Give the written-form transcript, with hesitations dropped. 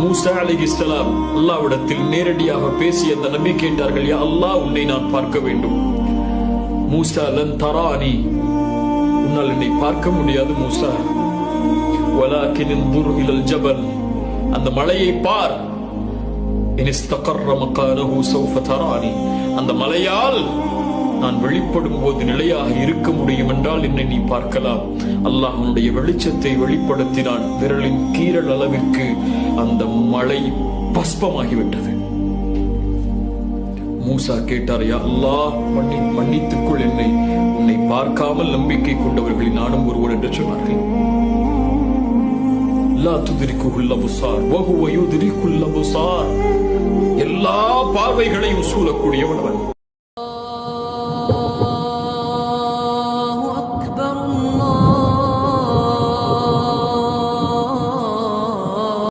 மூசா அலைஹிஸ்ஸலாம் அல்லாஹ்விடத்தில் நேரடியாக பேசிய அந்த நபி கேட்டார்கள், யா அல்லாஹ், உன்னை நான் பார்க்க வேண்டும். மூசா, லன் தரானி, உன்னால் என்னை பார்க்க முடியாது மூசா. வலாக்கின் இன்துர் இலல் ஜபல், அந்த மலையை பார். இன் இஸ்தகர்ர மகானஹு சௌஃப தரானி, அந்த மலையால் நான் வெளிப்படும் போது நிலையாக இருக்க முடியும் என்றால் என்னை நீ பார்க்கலாம். அல்லாஹ் அவனுடைய வெளிச்சத்தை வெளிப்படுத்தினான். விரலின் கீரல் அளவிற்கு அந்த மலை பஸ்பமாகிவிட்டது. மூசா கேட்டார், யா அல்லாஹ், மன்னித்துக்குள் என்னை, உன்னை பார்க்காமல் நம்பிக்கை கொண்டவர்களில் நானும் ஒருவன் என்று சொன்னார்கள். லா துத்ரிகுல் அப்சார் வஹுவ யுத்ரிகுல் அப்சார், எல்லா பார்வைகளையும் சூழக்கூடியவன் அவன்.